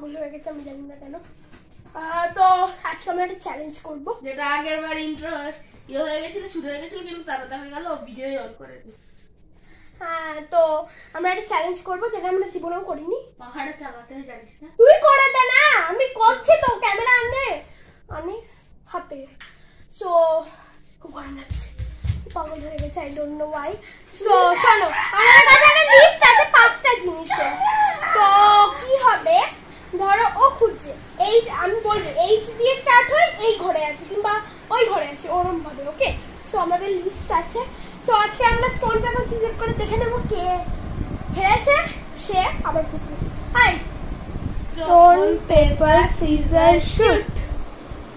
পাগল হয়ে গেছে, আমি জানি না কেন। তো আজকে আমরা একটা চ্যালেঞ্জ করবো, যেটা আগের বার ইন্ট্রো হয়ে গেছিল, শুরু হয়ে গেছিল, কিন্তু তাড়াতাড়ি হয়ে গেল, ভিডিও অন করে দিই। হ্যাঁ, তো আমরা একটা চ্যালেঞ্জ করবো যেটা আমরা জীবনেও করিনি। পাখাটা চালাতে জানিস না? তুই করে দে না, আমি করছি তো, ক্যামেরা আনে হাতে। সো খুব গরম লাগছে, পাগল হয়ে গেছে, I don't know Y. So শোনো, আমার কাছে একটা লিস্ট আছে 5টা জিনিসের। তো কি হবে, ধরো ও খুঁজছে, এই আমি বলবো এইচ দিয়ে স্টার্ট হয়, এই ঘরে আছে কিংবা ওই ঘরে আছে, ওরম ভাবে। ওকে, সো আমাদের লিস্ট আছে। সো আজকে আমরা স্টোন পেপার সিজার করে দেখে নেবো কে হেরেছে, সে আবার খুঁজবে। Hi, stone paper scissor shoot,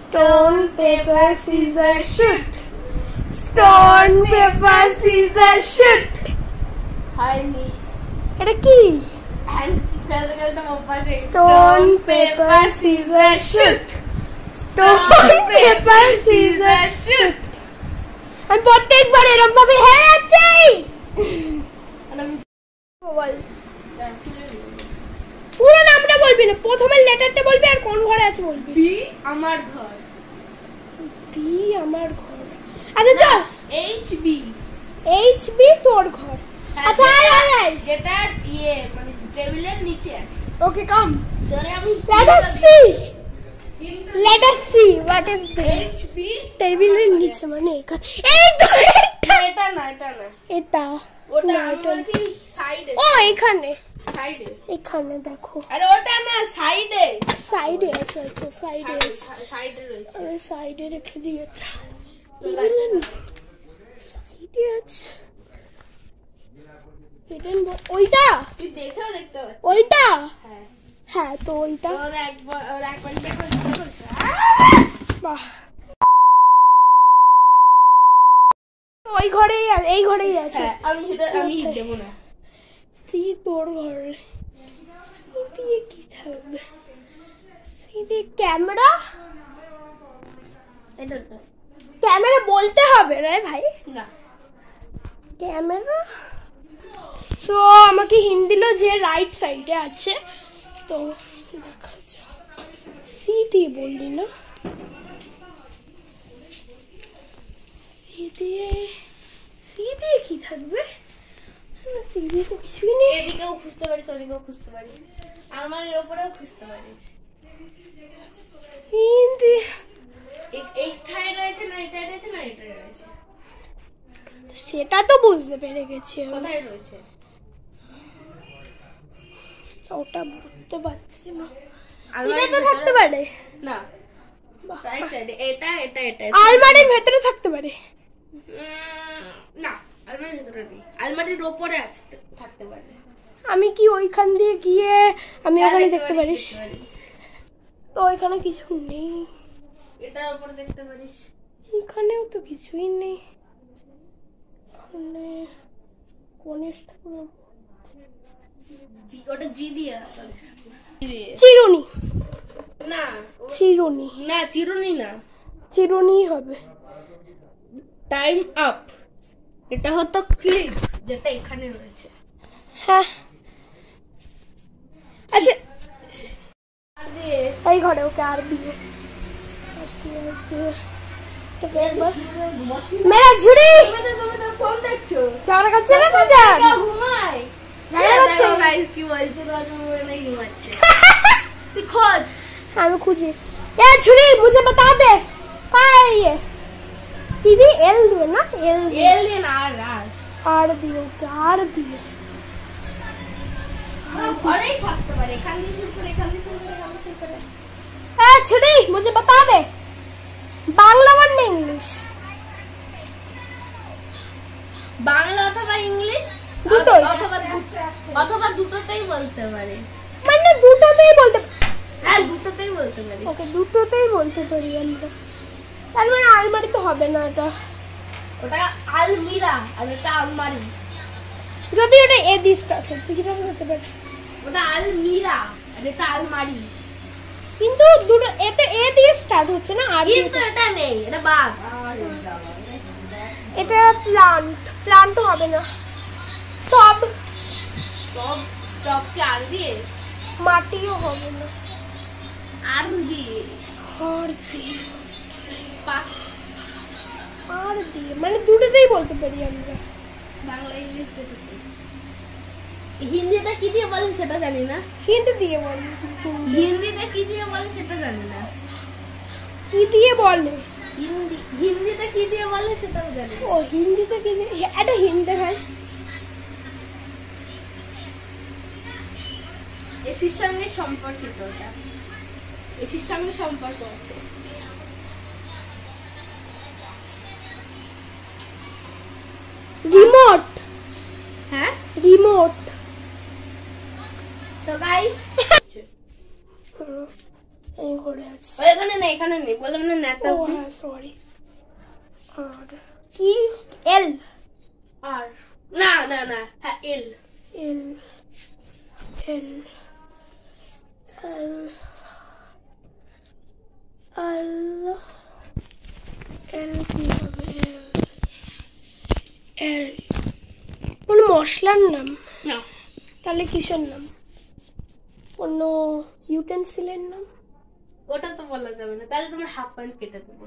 stone paper scissor shoot, stone paper scissor shoot. হয়নি। এটা কি? খেলতে খেলতে অভ্যাস। Stone paper scissor shoot, stone paper scissor shoot. আমি প্রত্যেকবার এরকম ভাবে হেরে যাচ্ছি। পুরো নামটা বলবি না, প্রথমের লেটারটা বলবি আর কোন ঘরে আছে বলবি। বি আমার ঘর। বি আমার ঘর। আচ্ছা চল, এইচ বি। এইচ বি তোর ঘর। আচ্ছা আয় আয়, যেটা মানে টেবিলের নিচে আছে। ওকে কাম, ধরে আমি letter C. Letter C, what is this? H B টেবিলের নিচে মানে এখানে। এই তো এটা না, এটা না, এটা ওটা না, আমি এটা বলছি সাইডে। ও এখানে, সাইডে। এখানে দেখো, আরে ওটা না, সাইডে। সাইডে আছে। আচ্ছা সাইডে আছে, সাইডে রয়েছে। আমি সাইডে রেখে দিই। এটা সাইডে আছে, ওইটা তুই দেখেও দেখতে পাচ্ছিস। ওইটা, হ্যাঁ হ্যাঁ তো ওইটা। ওর এক পয়েন্ট করছে। বাহ, ওই ঘরেই আছে, এই ঘরেই আছে। হ্যাঁ, আমি হিট দেবো না। সি তোর ঘর, সি দিয়ে কি থাকবে? সি দিয়ে ক্যামেরা। এটা তো ক্যামেরা বলতে হবে রে ভাই, না। ক্যামেরা। তো আমাকে হিন্ট দিল যে রাইট সাইডে আছে, তো দেখা যাক। সি দিয়ে বললি না, সি দিয়ে কি থাকবে? সি দিয়ে তো কিছুই নেই। এদিকেও খুঁজতে পারিস, ওদিকেও খুঁজতে পারিস, আমার এর উপরেও খুঁজতে পারিস। এইটাই রয়েছে না, এটাই রয়েছে না, এটাই রয়েছে। সেটা তো বুঝতে পেরে গেছি আমি। কোথায় রয়েছে ওটা বুঝতে পারছি না। আলমারির এটা তো থাকতে পারে না, রাইট সাইডে। এটা এটা এটা আলমারির ভেতরে থাকতে পারে না, আলমারির ভিতরে নেই, আলমারির উপরে আছে, থাকতে পারে। আমি কি ওইখান দিয়ে গিয়ে আমি ওখানে দেখতে পারিস? তো ওইখানে কিছু নেই, এটার উপরে দেখতে পারিস। এখানেও তো কিছুই নেই। এখানে কোণের ওটা জি দিয়ে চিরুনি। না, চিরুনি না চিরুনি না, চিরুনি হবে। Time up. এটা হতো ক্লিপ, যেটা এখানে রয়েছে। হ্যাঁ, আচ্ছা আর দিয়ে এই ঘরে ওকে আর দিয়ে মেরা ঝুড়ি ফোন দেখছো, চাওড়া খাচ্ছে না তো যান ঘুমাই। গাইস কি বলছে, ঘুমাচ্ছে। তুই খোঁজ। আমি খুঁজি। এ ঝুড়ি मुझे बता दे कहाँ है ये? दीदी एल दिए ना, एल দিয়ে না, आर दिए, आर दिए। ঘরেই থাকতে পারে, এখান দিয়ে শুরু করে, এখান দিয়ে শুরু করে, এখান দিয়ে শুরু করে। ए छुड़ी मुझे बता दे, बांग्ला वरना इंग्लिश? বাংলা অথবা ইংলিশ, দুটোই। অথবা দুটোতেই বলতে পারে। মানে দুটোতেই বলতে, হ্যাঁ দুটোতেই বলতে পারি। ওকে দুটোতেই বলতে পারি আমরা। তার মানে আলমারি তো হবে না এটা, ওটা আলমিরা আর এটা আলমারি। যদি এটা এ দিয়ে স্টার্ট হচ্ছে কিভাবে হতে পারে? ওটা আলমিরা আর এটা আলমারি। কিন্তু দুটো এতে এ দিয়ে স্টার্ট হচ্ছে না, আর কিন্তু এটা নেই, এটা বাদ। এটা প্লান্ট হবে না। টব, টব কি আর দিয়ে? মাটিও হবে না। আর দিয়ে আর দিয়ে পাস আর দিয়ে মানে দুটোতেই বলতে পারি আমরা। বাংলা ইংলিশ দুটো। হিন্দিতে কি দিয়ে বলে সেটা জানি না। হিন্দি দিয়ে বলি। হিন্দিতে কি দিয়ে বলে সেটা জানি না। কি দিয়ে বলে? হিন্দিতে কি দিয়ে বলে সেটাও জানি। ও হিন্দিতে কি দিয়ে? এটা হিন্দি ভাই। এসির সঙ্গে সম্পর্কিত ওটা। এসির সঙ্গে সম্পর্ক আছে। রিমোট। হ্যাঁ রিমোট। তো গাইস এই করে আছে। এখানে নেই, এখানে নেই, বললাম না নেতা। ও হ্যাঁ সরি। আর কি? এল। আর না না না, হ্যাঁ এল। এল এল এল এল কি হবে? এল কোন মশলার নাম? না, তাহলে কিসের নাম? কোন ইউটেন্সিলের নাম? ওটা তো বলা যাবে না, তাহলে তোমার হাফ পয়েন্ট কেটে দেবো।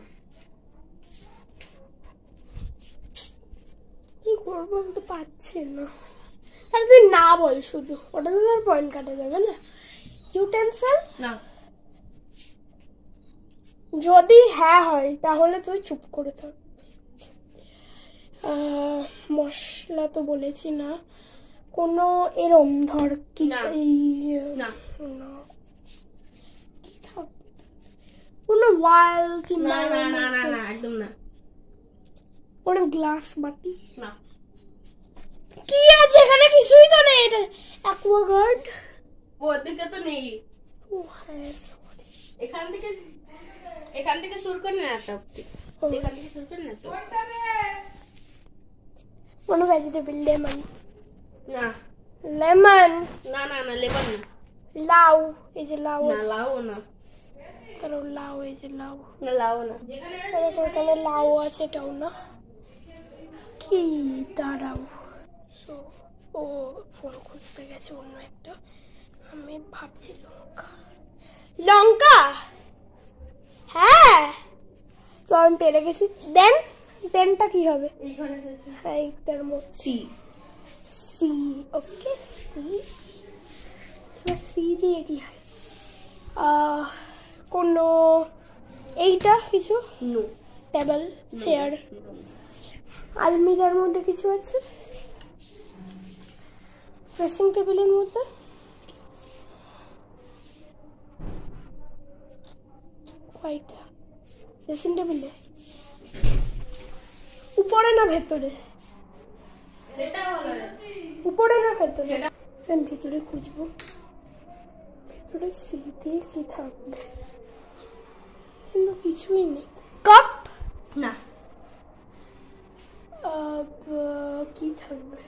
কি করবো আমি তো পাচ্ছি না। তাহলে তুই না বল শুধু, ওটা তো তোর পয়েন্ট কাটা যাবে না। ইউটেন্সিল না, যদি হ্যাঁ হয় তাহলে তুই চুপ করে থাক। মশলা তো বলেছি না। কোনো এরম ধর কি না। না কি থাকবে? কোনো ওয়াল কিংবা না না না না না, একদম না। কোনো গ্লাস বাটি না, কি আছে এখানে? কিছুই তো নেই। এটা অ্যাকোয়াগার্ড। ওদিকে তো নেই। ও হ্যাঁ সরি। এখান থেকে শুরু করে না তো, এখান থেকে শুরু করে না তো। কোনো ভেজিটেবল। লেমন। না লেমন। না না না, লেমন না। লাউ। এই যে লাউ না, আছে। লাউ না। কারণ লাউ, এই যে লাউ। না, লাউ না। এখানে লাউ আছে, এটাও না। কি দাঁড়াও। ও ফোন খুঁজতে গেছে অন্য একটা। আমি ভাবছি লঙ্কা। লঙ্কা হ্যাঁ, তো আমি পেরে গেছি। দেনটা কি হবে? হ্যাঁ এইটার মধ্যে সি। সি। ওকে সি। সি দিয়ে কি হয়? কোনো এইটা কিছু? নো। Table, chair. আলমিরার মধ্যে কিছু আছে? ড্রেসিং টেবিলের মধ্যে? কয়টা ড্রেসিং টেবিলে? উপরে না ভেতরে? উপরে না ভেতরে? আমি ভেতরে খুঁজবো। ভেতরে সি দিয়ে কি থাকবে? কিন্তু কিছুই নেই। কাপ? না। কি থাকবে?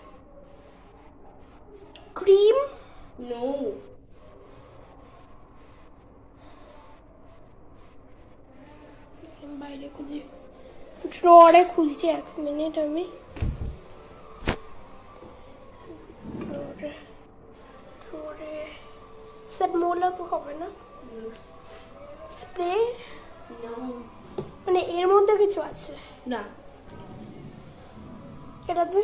ক্রিম? নো। বাইরে খুঁজি, ড্রয়ারে খুঁজছি। 1 মিনিট। আমি ড্রয়ারে স্যার মোলা তো হবে না। স্প্রে? মানে এর মধ্যে কিছু আছে? না। এটাতে?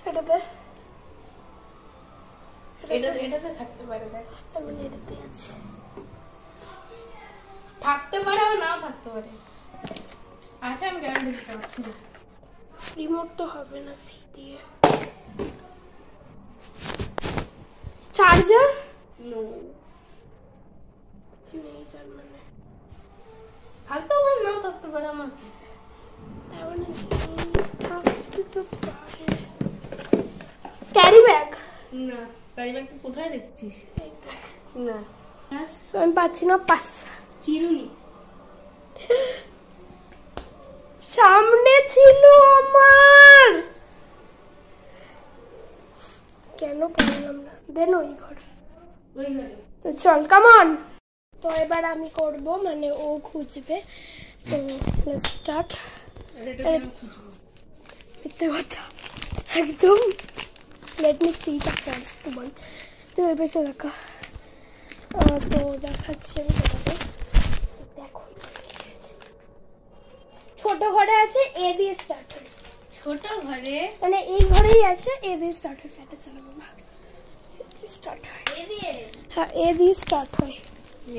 এটাতে? এটাতে থাকতে পারে না। তার মানে এটাতে আছে। থাকতে পারে আবার নাও থাকতে পারে। আচ্ছা, আমি গ্যারান্টি দিতে পারছি না। রিমোট তো হবে না সি দিয়ে। চার্জার? নো। নেই তার মানে। থাকতে পারে নাও থাকতে পারে আমার। তার মানে থাকতে তো পারে। Carry bag? না। ক্যারি ব্যাগ তুই কোথায় দেখছিস? না। আমি পাচ্ছি না। পাস। চিরুনি সামনে ছিল আমার, কেন পারলাম না? দেন ওই ঘর। তো চল কামন। তো এবার আমি করব, মানে ও খুঁজবে। তো লেটস স্টার্ট। মিথ্যে কথা একদম। Let me C the first one. তো এবার দেখা তো দেখাচ্ছি আমি তোমাকে। তো দেখো ছোট ঘরে আছে, এ দিয়ে স্টার্ট হয়। ছোট ঘরে মানে এই ঘরেই আছে, এ দিয়ে স্টার্ট হয়। এটা চলো বাবা, স্টার্ট হয় এ দিয়ে। হ্যাঁ, এ দিয়ে স্টার্ট হয়।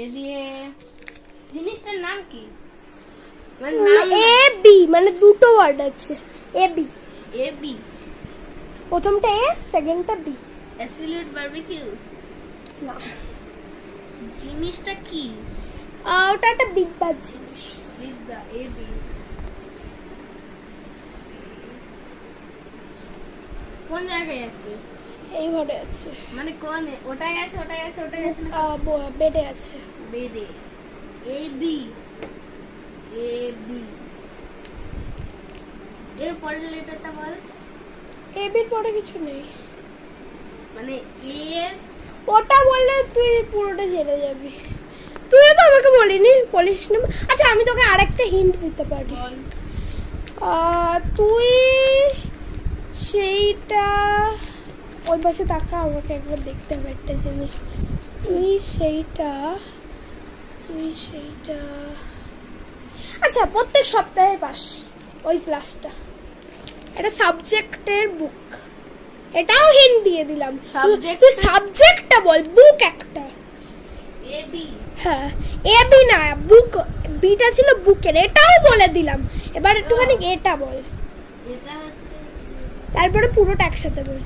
এ দিয়ে জিনিসটার নাম কি? মানে এ বি, মানে দুটো ওয়ার্ড আছে, এ বি। এ বি, প্রথমটা এ, সেকেন্ডটা বি। Absolute barbecue. না, জিনিসটা কি? ওটা একটা বিদ্যার জিনিস। বিদ্যা। এ বি, কোন জায়গায় আছে? এই ঘরে আছে। মানে কোন? ওটাই আছে, ওটাই আছে, ওটাই আছে না? বেডে আছে। বেডে। A B, A B. এর পরের লেটারটা বল। এ বির পরে কিছু নেই। মানে এ, ওটা বললে তুই পুরোটা জেনে যাবি। তুই তো আমাকে বলিস না। আচ্ছা, আমি তোকে আরেকটা হিন্ট দিতে পারি। বল। তুই সেইটা ওই পাশে তাকা, আমাকে একবার দেখতে হবে একটা জিনিস। তুই সেইটা আচ্ছা, প্রত্যেক সপ্তাহে পাস ওই ক্লাসটা। এটা সাবজেক্টের বুক। এটাও হিন্ট দিয়ে দিলাম। তুই সাবজেক্টটা বল, বুক একটা। A B. হ্যাঁ, এ বি না, বুক। বিটা ছিল বুকের, এটাও বলে দিলাম। এবার একটুখানি এটা বল, এটা হচ্ছে, তারপরে পুরোটা একসাথে বল।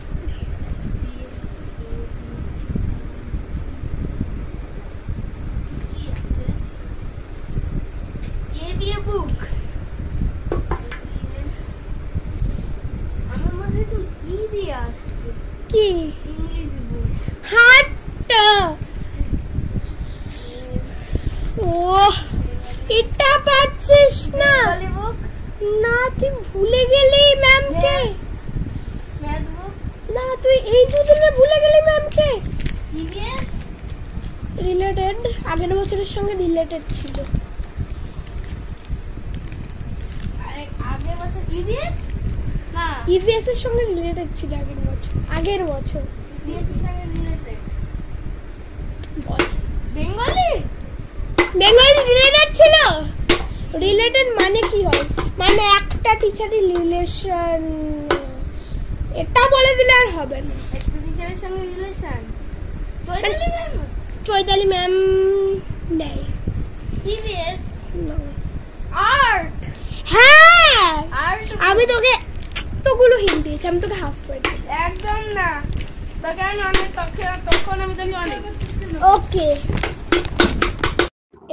কি আছে? এ বি এর বুক। আমার মনে তো ই দিয়ে আসছে। কি? English book. হাট। ও, এটা পাচ্ছিস না? বেঙ্গলি বুক। না, তুই ভুলে গেলি ম্যামকে। Math book. না, তুই এই দুদিনে ভুলে গেলি ম্যামকে। ইভিএস। রিলেটেড, আগের বছরের সঙ্গে রিলেটেড ছিল। আরে আগের বছর ইভিএস না, ইভিএস এর সঙ্গে রিলেটেড ছিল আগের বছর। ইভিএস এর সঙ্গে রিলেটেড। বল। বেঙ্গলি। বেঙ্গলি রিলেটেড ছিল। রিলেটেড মানে কি হয়? মানে একটা টিচারই রিলেশন। এটা বলে দিলে আর হবে না। একটা টিচারের সঙ্গে relation. Chaitali ma'am. Chaitali ma'am নেই। ইভিএস। না। আর্ট। হ্যাঁ, আর্ট। আমি তোকে এতগুলো হিন্ট দিয়েছি, আমি তোকে হাফ করে দিই। একদম না, তোকে আমি অনেক তখন আমি তোকে অনেক। ওকে,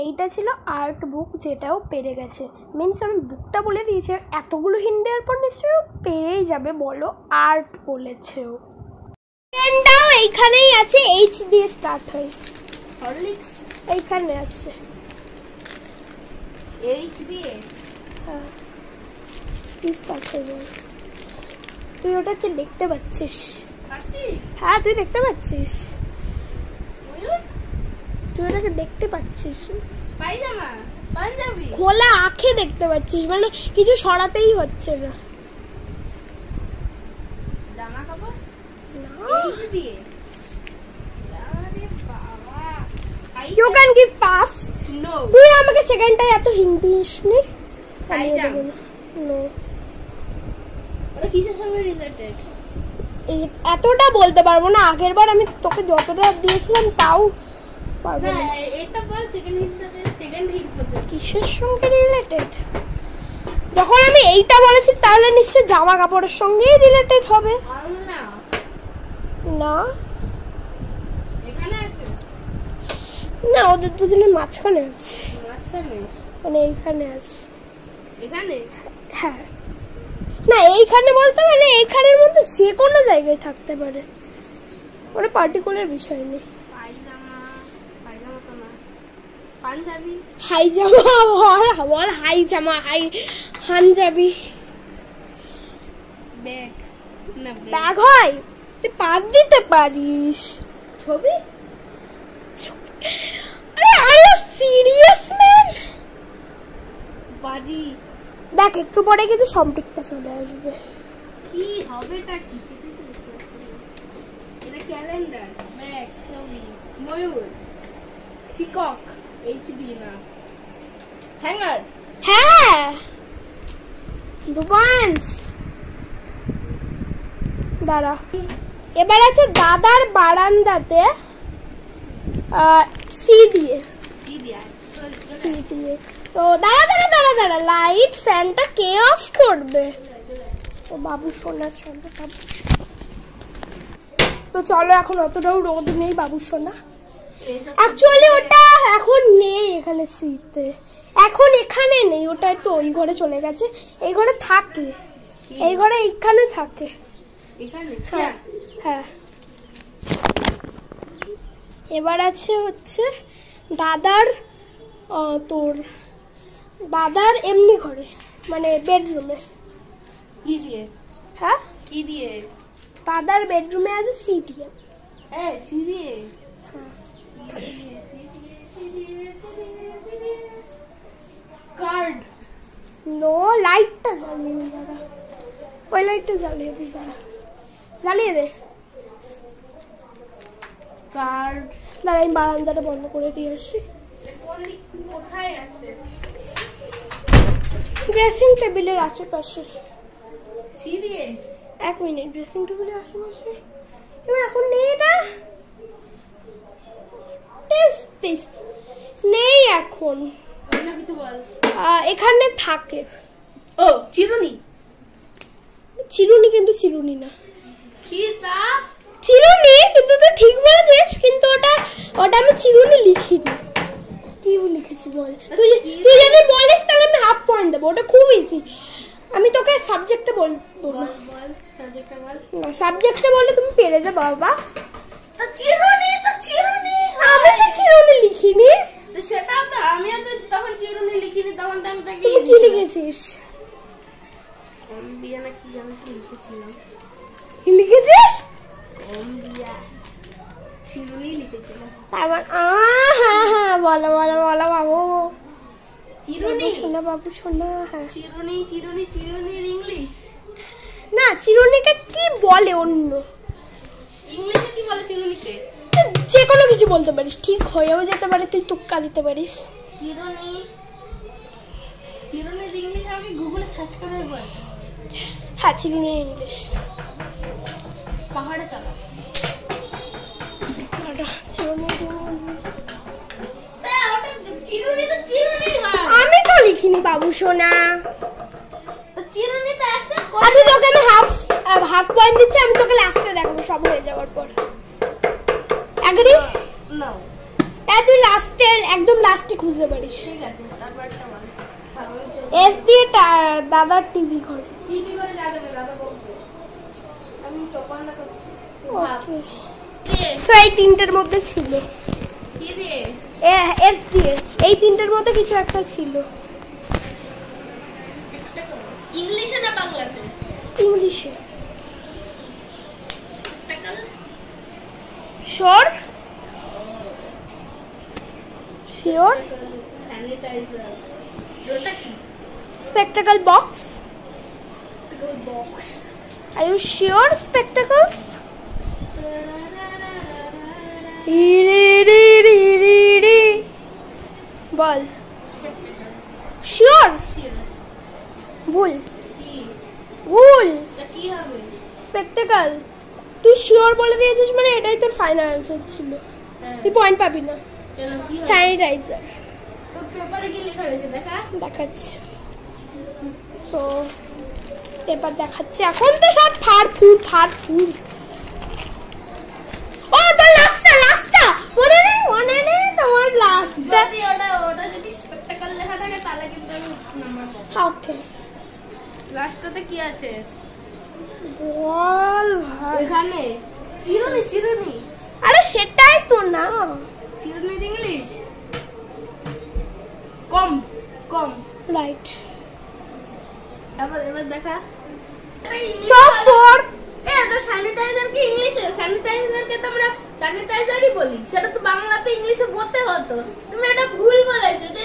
এইটা ছিল আর্ট বুক, যেটাও পেরে গেছে। মিনস আমি বুকটা বলে দিয়েছি, এতগুলো হিন্ট দেওয়ার পর নিশ্চয়ই পেরেই যাবে। বলো, আর্ট বলেছেও। পেনটাও এইখানেই আছে, এইচ দিয়ে স্টার্ট হয়। হরলিক্স। এইখানে আছে। এইচ দিয়ে। হ্যাঁ, কি স্টার্ট হয় বল? তুই ওটাকে দেখতে পাচ্ছিস? পাচ্ছি। হ্যাঁ, তুই দেখতে পাচ্ছিস। ময়ূর। তুই ওটাকে দেখতে পাচ্ছিস? পায়জামা। পাঞ্জাবি। খোলা আঁখে দেখতে পাচ্ছিস, মানে কিছু সরাতেই হচ্ছে না। জামা কাপড়। না, এইচ দিয়ে। আরে বাবা, you can give pass. No. তুই আমাকে সেকেন্ডটাই এত হিন্দি দিসনি। পাইজাম। নো, ওটা কিসের সঙ্গে রিলেটেড? এতটা বলতে পারবো না। আগের বার আমি তোকে যতটা দিয়েছিলাম তাও পারবো না, না। এটা বল, সেকেন্ড হিন্টটা দে, সেকেন্ড হিন্ট পর্যন্ত। কিসের সঙ্গে রিলেটেড? যখন আমি এইটা বলেছি তাহলে নিশ্চয়ই জামা কাপড়ের সঙ্গেই রিলেটেড হবে। আলনা। না এখানে আছে না, ওদের দুজনের মাঝখানে আছে, মাঝখানে? মানে এইখানে আছে। এখানে? হ্যাঁ, না এইখানে বলতে মানে এইখানের মধ্যে যে কোনো জায়গায় থাকতে পারে, ওটা পার্টিকুলার বিষয় নেই। পায়জামা। পায়জামা তো না, পাঞ্জাবি। হাইজামা বল, হাইজামা, হানজাবি। ব্যাগ। না, ব্যাগ হয়, তুই পাস দিতে পারিস। ছবি। আরে আর ইউ সিরিয়াস ম্যান? বাজি। দেখ, একটু পরে কিন্তু সম্পৃক্তা চলে আসবে। কি হবেটা কি সেটাই তো বুঝতে পারছি না। এটা ক্যালেন্ডার, ব্যাগ, ছবি, ময়ূর। পিকক এইচডি না হ্যাঙ্গার। হ্যাঁ রোমান্স। দাঁড়া, এবার আছে দাদার বারান্দাতে সি দিয়ে। তো দাঁড়া লাইট ফ্যানটা কে অফ করবে? ও বাবু সোনা সোনা বাবু। তো চলো, এখন অতটাও রোদ নেই বাবু সোনা। অ্যাকচুয়ালি ওটা এখন নেই এখানে সিতে, এখন এখানে নেই, ওটা একটু ওই ঘরে চলে গেছে। এই ঘরে থাকে, এই ঘরে এইখানে থাকে। হ্যাঁ হ্যাঁ। এবার আছে হচ্ছে দাদার তোর দাদার এমনি ঘরে, মানে বেডরুমে। কি দিয়ে? হ্যাঁ কি দিয়ে? দাদার বেডরুমে আছে সি দিয়ে। সি দিয়ে? কার্ড। নো, লাইটটা জ্বালিয়ে দিই দাদা, ওই লাইটটা জ্বালিয়ে দিই দাদা, জ্বালিয়ে দে। কার্ড। দাঁড়া, আমি বারান্দাটা বন্ধ করে দিয়ে আসি। কোথায় আছে? ড্রেসিং টেবিলের আশেপাশে। সি দিয়ে? এক মিনিট, ড্রেসিং টেবিলের আশেপাশে। এবার এখন নেই, এটা নেই এখন। কিছু বল। এখানে থাকে। ও চিরুনি। চিরুনি কিন্তু চিরুনি না। কি তা? চিরুনি, কিন্তু তুই ঠিক বলেছিস, কিন্তু ওটা আমি চিরুনি লিখিনি। কি লিখেছি বল? তুই যদি বলিস তাহলে আমি হাফ পয়েন্ট দেবো, ওটা খুব ইজি। আমি তোকে সাবজেক্টটা বলবো না। সাবজেক্টটা বললে তুমি পেরে যাবে বাবা। চিরুনি। আমি তো চিরুনি লিখিনি। সেটাও তো আমিও তো তখন চিরুনি লিখিনি, তখন তো আমি তাকে। তুই কি লিখেছিস? কম্বিয়া না কি জানি কি লিখেছিলাম। কি লিখেছিস? কম্বিয়া। চিরুনি লিখেছিলাম। তারপর হ্যাঁ বলো বাবু। চিরুনি শোনা বাবু শোনা। হ্যাঁ চিরুনির ইংলিশ না, চিরুনিকে কি বলে অন্য ইংলিশে কি বলে চিরুনিকে? যে কোনো কিছু বলতে পারিস, ঠিক হয়েও যেতে পারে, তুই তুক্কা দিতে পারিস। চিরুনির ইংলিশ আমাকে গুগলে সার্চ করে বল। হ্যাঁ, চিরুনির ইংলিশ পাহাড়ে চলা। আমি তো লিখিনি বাবু সোনা। চিরুনি তো আচ্ছা, তোকে আমি হাফ পয়েন্ট দিচ্ছি, আমি তোকে লাস্টে দেখাবো সব হয়ে যাওয়ার পর। এগ্রি? না, তুই একদম লাস্টে খুঁজতে পারিস। ঠিক আছে। তারপরটা বল। এস দিয়ে দাদার টিভি ঘর। টিভি ঘরে যাবে দাদা বলতো। আমি চপান্না করব। ওকে, সো এই তিনটের মধ্যে ছিল। কি দিয়ে? এস দিয়ে। এই তিনটের মধ্যে কিছু একটা ছিল। ইংলিশে না বাংলাতে? ইংলিশে। শিওর? স্যানিটাইজার। ওটা কি? Spectacle box. Are you sure spectacles? Ball. Sure? ভুল। স্পেকটাকল। তুই শিওর বলে দিয়েছিস মানে এটাই তোর ফাইনাল আনসার ছিল। তুই পয়েন্ট পাবি না। স্যানিটাইজার। পেপারে কি লেখা রয়েছে দেখা? দেখাচ্ছি। সো পেপার দেখাচ্ছে, এখন তো সব ফাড়ফুড়। ও তো লাস্টটা মনে নেই তোমার লাস্টটা। ওটা যদি স্পেকটাকল লেখা থাকে তাহলে কিন্তু আমি নাম্বার পাবো। ওকে, লাস্টটাতে কি আছে বল ভাই। এখানে চিরুনি। আরে সেটাই তো না। চিরুনির ইংলিশ কম। রাইট। এবার দেখা। সো ফর স্যানিটাইজার কি ইংলিশে? স্যানিটাইজারকে তো আমরা স্যানিটাইজারই বলি, সেটা তো বাংলাতে ইংলিশে বলতে হতো। তুমি এটা ভুল বলেছো যে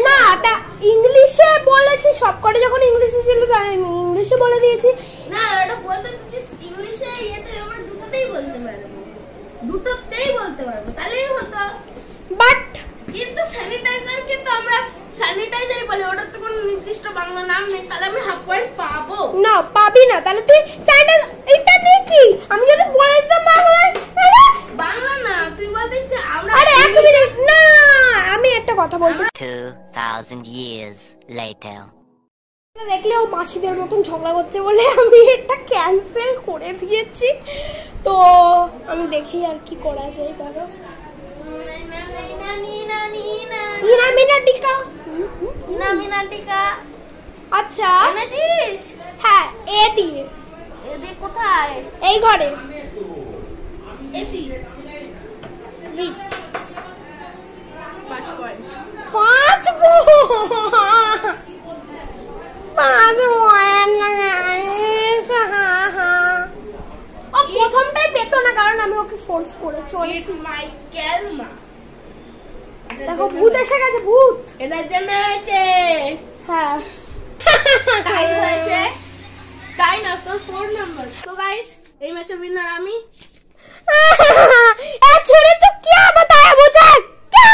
না, এটা ইংলিশে বলেছি, সবকটা যখন ইংলিশে ছিল তাই আমি ইংলিশে বলে দিয়েছি। না, এটা বলতে ইংলিশে এতে আমরা দুটোতেই বলতে পারবো, তাহলেই হতো। বাট কিন্তু স্যানিটাইজার কিন্তু আমরা স্যানিটাইজারই বলি, ওটার তো কোনো নির্দিষ্ট বাংলা নাম নেই। তাহলে আমি হাফ পয়েন্ট পাবো না? পাবি না। তাহলে তুই স্যানিটাইজার এটা দিয়ে কি? আমি যদি বলে দিতাম বাংলায় তাহলে বাংলা না, তুই বলছিস যে আমরা আরে এক মিনিট না, আমি একটা কথা বলতে 2000 years later. দেখলে ও মাসিদের মতন ঝগড়া করছে বলে আমি এটা ক্যান্সেল করে দিয়েছি। তো আমি দেখি আর কি করা যায়। ধরো ইনা মিনা টিকা। মিনাটিকা আচ্ছা এনেছিস? হ্যাঁ, এ দিয়ে। এদের কোথায়? এই ঘরে। AC 5 point. 5 ও প্রথমটাই পেতো না, কারণ আমি ওকে ফোর্স করেছি অনেক। ইটস মাই ক্যালমা। দেখো ভূত এসে গেছে, ভূত। এটার জন্য হয়েছে। হ্যাঁ তাই হয়েছে, তাই না? তোর 4 নাম্বার। তো গাইস, এই ম্যাচের উইনার আমি। छोरे तो क्या बताया मुझे? क्या?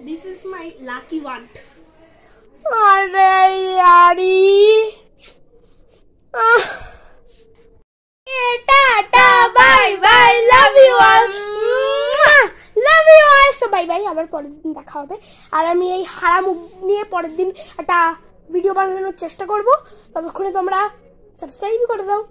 This is my lucky one. अरे यारी, tata bye bye, love you all, love you all. So bye bye, আবার পরের দিন দেখা হবে। আর আমি এই হারাম নিয়ে পরের দিন একটা ভিডিও বানানোর চেষ্টা করব। ততক্ষণে তোমরা সাবস্ক্রাইব করে দাও।